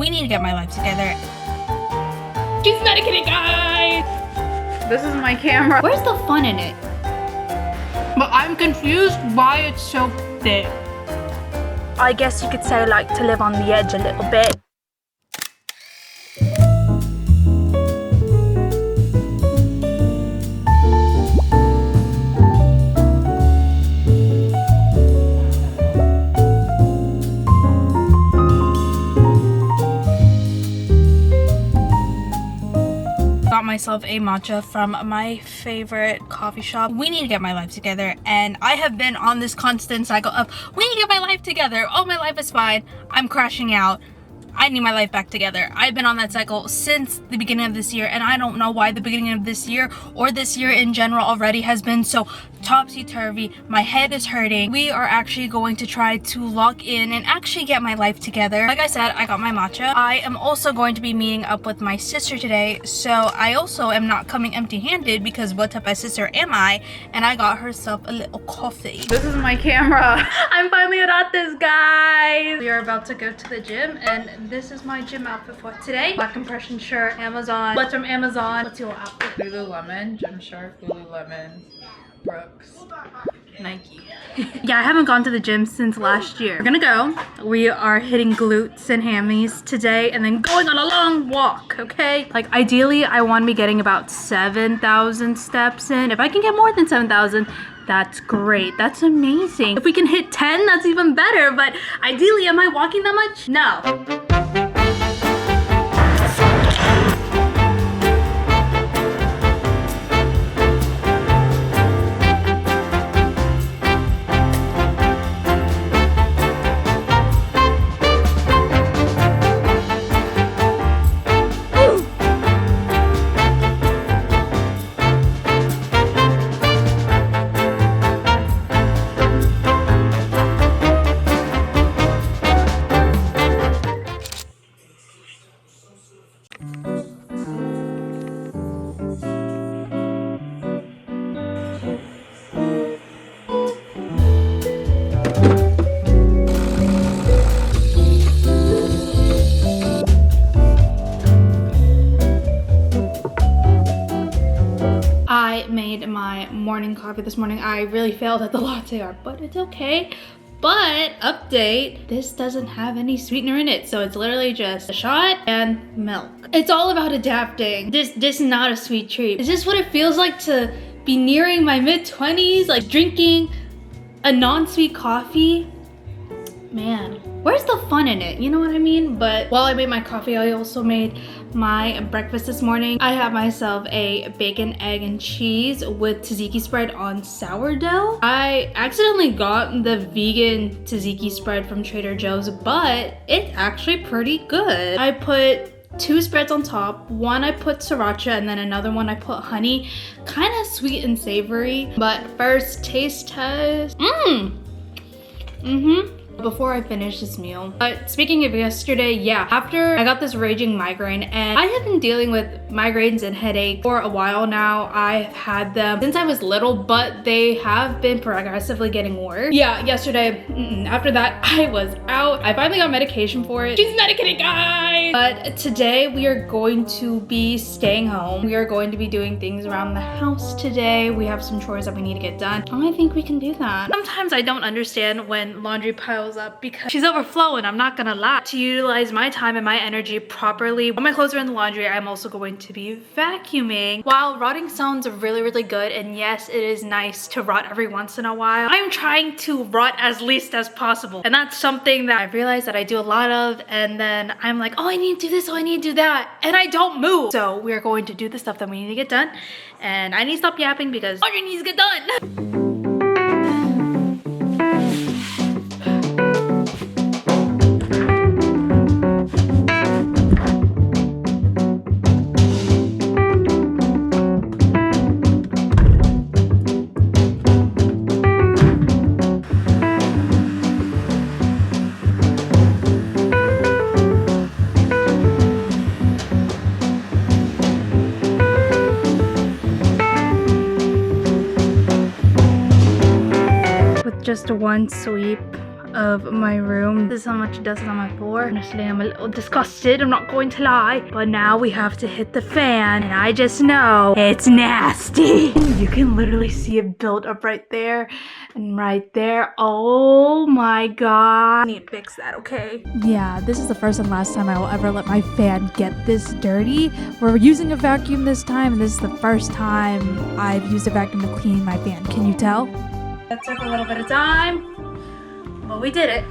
We need to get my life together. She's medicated, guys! This is my camera. Where's the fun in it? But I'm confused why it's so thick. I guess you could say I like to live on the edge a little bit. Got myself a matcha from my favorite coffee shop. We need to get my life together, and I have been on this constant cycle of we need to get my life together. Oh, my life is fine. I'm crashing out. I need my life back together. I've been on that cycle since the beginning of this year, and I don't know why the beginning of this year or this year in general already has been so topsy-turvy. My head is hurting. We are actually going to try to lock in and actually get my life together. Like I said, I got my matcha. I am also going to be meeting up with my sister today, so I also am not coming empty-handed because what type of sister am I? And I got herself a little coffee. This is my camera. I'm finally at this, guys. We are about to go to the gym, and this is my gym outfit for today. Black compression shirt, Amazon. What's from Amazon? What's your outfit? Lululemon, Gymshark, Lululemon, Brooks, Nike. Yeah, I haven't gone to the gym since last year. We're gonna go. We are hitting glutes and hammies today and then going on a long walk, okay? Like ideally, I want to be getting about 7,000 steps in. If I can get more than 7,000, that's great. That's amazing. If we can hit 10, that's even better. But ideally, am I walking that much? No. I made my morning coffee this morning. I really failed at the latte art, but it's okay. But update, this doesn't have any sweetener in it, so it's literally just a shot and milk. It's all about adapting. This is not a sweet treat. Is this what it feels like to be nearing my mid-20s, like drinking a non-sweet coffee? Man, where's the fun in it? You know what I mean? But while I made my coffee, I also made my breakfast this morning. I have myself a bacon, egg, and cheese with tzatziki spread on sourdough. I accidentally got the vegan tzatziki spread from Trader Joe's, but it's actually pretty good. I put 2 spreads on top. One I put sriracha, and then another one I put honey. Kind of sweet and savory. But first, taste test. Before I finish this meal. But speaking of yesterday, yeah, after I got this raging migraine, and I have been dealing with migraines and headache for a while now. I've had them since I was little, but they have been progressively getting worse. Yeah, yesterday, after that, I was out. I finally got medication for it. She's medicated, guys! But today, we are going to be staying home. We are going to be doing things around the house today. We have some chores that we need to get done. I think we can do that. Sometimes I don't understand when laundry piles up because she's overflowing, I'm not gonna lie. To utilize my time and my energy properly, when my clothes are in the laundry, I'm also going to be vacuuming. While rotting sounds really, really good, and yes, it is nice to rot every once in a while, I'm trying to rot as least as possible. And that's something that I realize that I do a lot of, and then I'm like, oh, I need to do this, oh, I need to do that, and I don't move. So we're going to do the stuff that we need to get done, and I need to stop yapping because laundry needs to get done. Just one sweep, of my room. This is how much dust is on my floor. Honestly, I'm a little disgusted, I'm not going to lie. But now we have to hit the fan, and I just know it's nasty. You can literally see it build up right there and right there. Oh my god. I need to fix that, okay? Yeah, this is the first and last time I will ever let my fan get this dirty. We're using a vacuum this time, and this is the first time I've used a vacuum to clean my fan. Can you tell? That took a little bit of time, but we did it.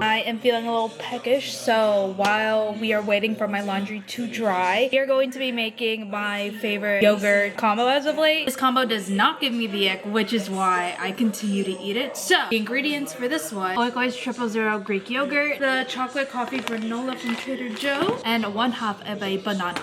I am feeling a little peckish, so while we are waiting for my laundry to dry, we are going to be making my favorite yogurt combo as of late. This combo does not give me the ick, which is why I continue to eat it. So, the ingredients for this one: Oikoi's 000 Greek yogurt, the chocolate coffee granola from Trader Joe's, and 1/2 of a banana.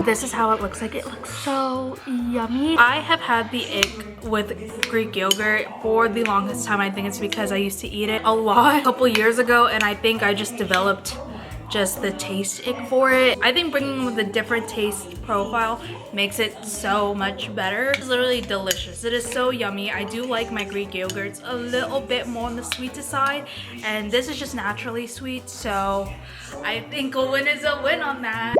This is how it looks like. It looks so yummy. I have had the ick with Greek yogurt for the longest time. I think it's because I used to eat it a lot a couple years ago, and I think I just developed just the taste ick for it. I think bringing with a different taste profile makes it so much better. It's literally delicious. It is so yummy. I do like my Greek yogurts a little bit more on the sweeter side, and this is just naturally sweet, so I think a win is a win on that.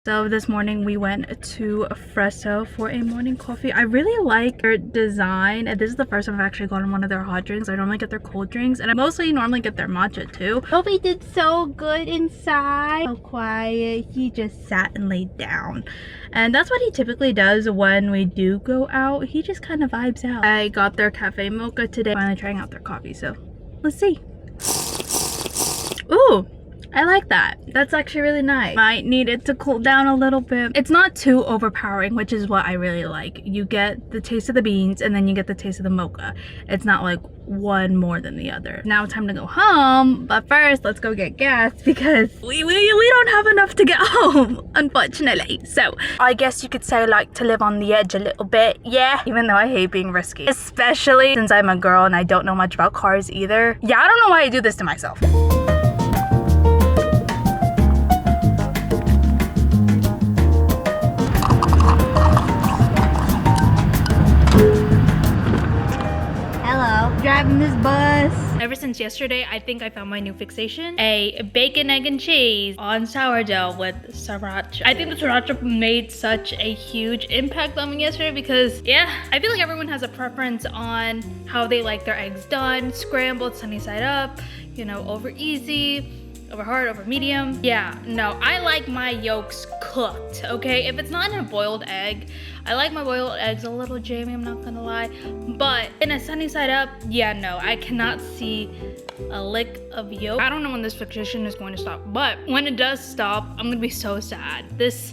So this morning we went to Espresso for a morning coffee. I really like their design, and this is the first time I've actually gotten one of their hot drinks. I normally get their cold drinks, and I mostly normally get their matcha too. Toby did so good inside. So quiet. He just sat and laid down. And that's what he typically does when we do go out. He just kind of vibes out. I got their cafe mocha today. Finally trying out their coffee, so let's see. Ooh! I like that. That's actually really nice. Might need it to cool down a little bit. It's not too overpowering, which is what I really like. You get the taste of the beans, and then you get the taste of the mocha. It's not like one more than the other. Now it's time to go home, but first let's go get gas because we don't have enough to get home, unfortunately. So I guess you could say I like to live on the edge a little bit, yeah, even though I hate being risky, especially since I'm a girl and I don't know much about cars either. Yeah, I don't know why I do this to myself. Driving this bus. Ever since yesterday, I think I found my new fixation. A bacon, egg, and cheese on sourdough with sriracha. I think the sriracha made such a huge impact on me yesterday because, yeah, I feel like everyone has a preference on how they like their eggs done. Scrambled, sunny side up, you know, over easy, over hard, over medium. Yeah, no, I like my yolks cooked, okay? If it's not in a boiled egg, I like my boiled eggs a little jammy, I'm not gonna lie. But in a sunny side up, yeah, no, I cannot see a lick of yolk. I don't know when this fixation is going to stop, but when it does stop, I'm gonna be so sad. This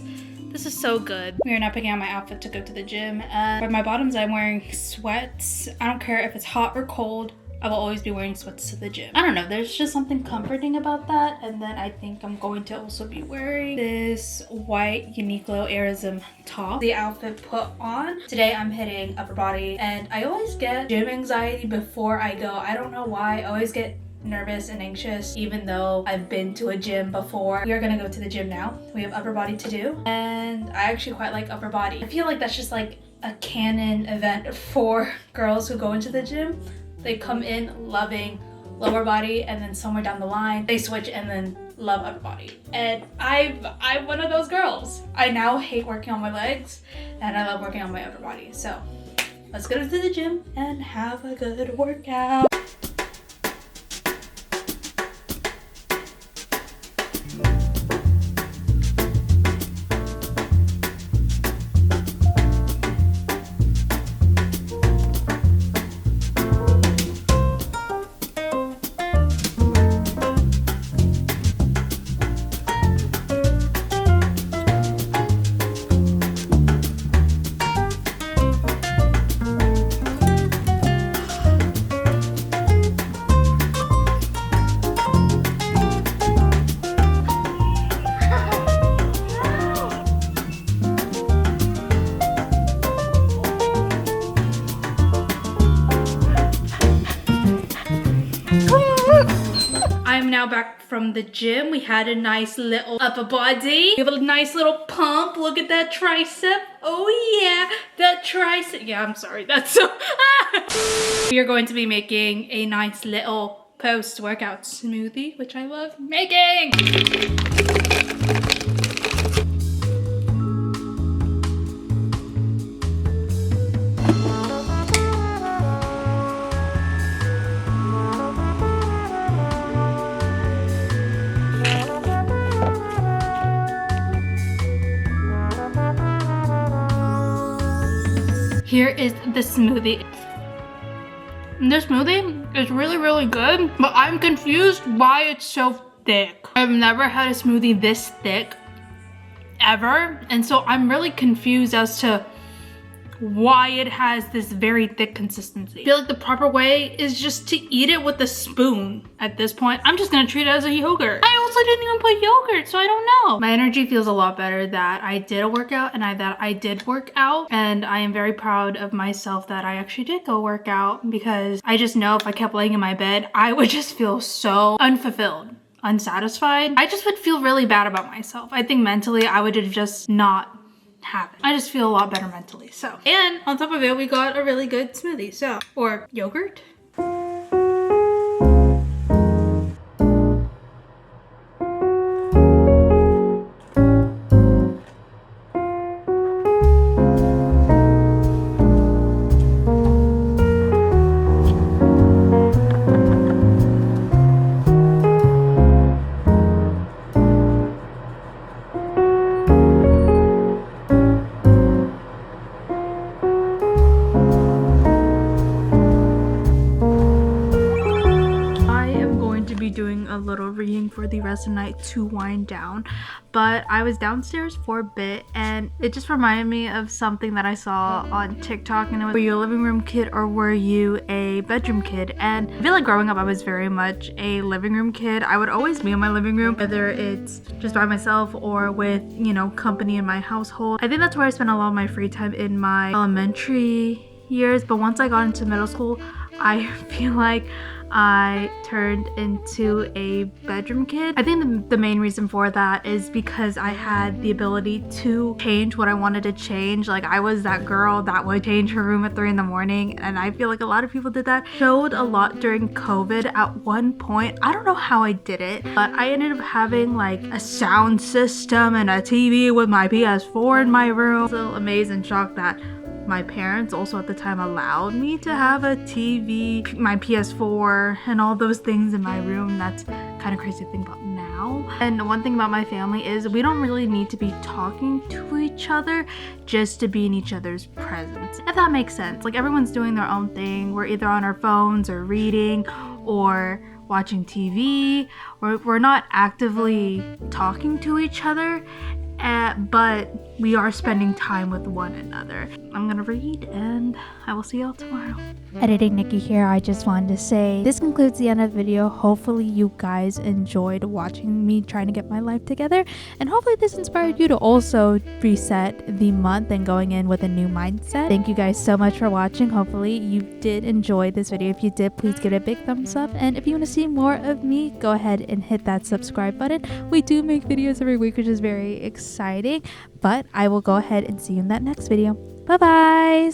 is so good. We are now picking out my outfit to go to the gym, and for my bottoms, I'm wearing sweats. I don't care if it's hot or cold. I will always be wearing sweats to the gym. I don't know, there's just something comforting about that. And then I think I'm going to also be wearing this white Uniqlo Aerism top. The outfit put on. Today I'm hitting upper body, and I always get gym anxiety before I go. I don't know why. I always get nervous and anxious even though I've been to a gym before. We are gonna go to the gym now. We have upper body to do, and I actually quite like upper body. I feel like that's just like a canon event for girls who go into the gym. They come in loving lower body, and then somewhere down the line they switch and then love upper body. And I'm one of those girls. I now hate working on my legs, and I love working on my upper body. So let's go to the gym and have a good workout. from the gym. We had a nice little upper body. We have a nice little pump. Look at that tricep. Oh yeah, that tricep. Yeah, I'm sorry. That's so... We are going to be making a nice little post-workout smoothie, which I love making. Here is the smoothie. This smoothie is really, really good, but I'm confused why it's so thick. I've never had a smoothie this thick ever, and so I'm really confused as to why it has this very thick consistency. I feel like the proper way is just to eat it with a spoon. At this point, I'm just gonna treat it as a yogurt. I also didn't even put yogurt, so I don't know. My energy feels a lot better that I did a workout and that I did work out, and I am very proud of myself that I actually did go work out, because I just know if I kept laying in my bed, I would just feel so unfulfilled, unsatisfied. I just would feel really bad about myself. I think mentally I would have just not have it. I just feel a lot better mentally. So, and on top of it, we got a really good smoothie. So, or yogurt. Doing a little reading for the rest of the night to wind down, but I was downstairs for a bit and it just reminded me of something that I saw on TikTok, and it was, were you a living room kid or were you a bedroom kid? And I feel like growing up I was very much a living room kid. I would always be in my living room, whether it's just by myself or with, you know, company in my household. I think that's where I spent a lot of my free time in my elementary years, but once I got into middle school, I feel like I turned into a bedroom kid. I think the main reason for that is because I had the ability to change what I wanted to change. Like, I was that girl that would change her room at 3 in the morning, and I feel like a lot of people did that. Showed a lot during COVID. At one point, I don't know how I did it, but I ended up having like a sound system and a TV with my PS4 in my room. Still amazed and shocked that my parents also at the time allowed me to have a TV, my PS4, and all those things in my room. That's kind of crazy to think about now. And one thing about my family is we don't really need to be talking to each other just to be in each other's presence, if that makes sense. Like, everyone's doing their own thing. We're either on our phones or reading or watching TV, or we're not actively talking to each other, but we are spending time with one another. I'm gonna read and I will see y'all tomorrow. Editing Nikki here. I just wanted to say this concludes the end of the video. Hopefully you guys enjoyed watching me trying to get my life together, and hopefully this inspired you to also reset the month and going in with a new mindset. Thank you guys so much for watching. Hopefully you did enjoy this video. If you did, please give it a big thumbs up, and if you want to see more of me, go ahead and hit that subscribe button. We do make videos every week, which is very exciting, but I will go ahead and see you in that next video. Bye bye.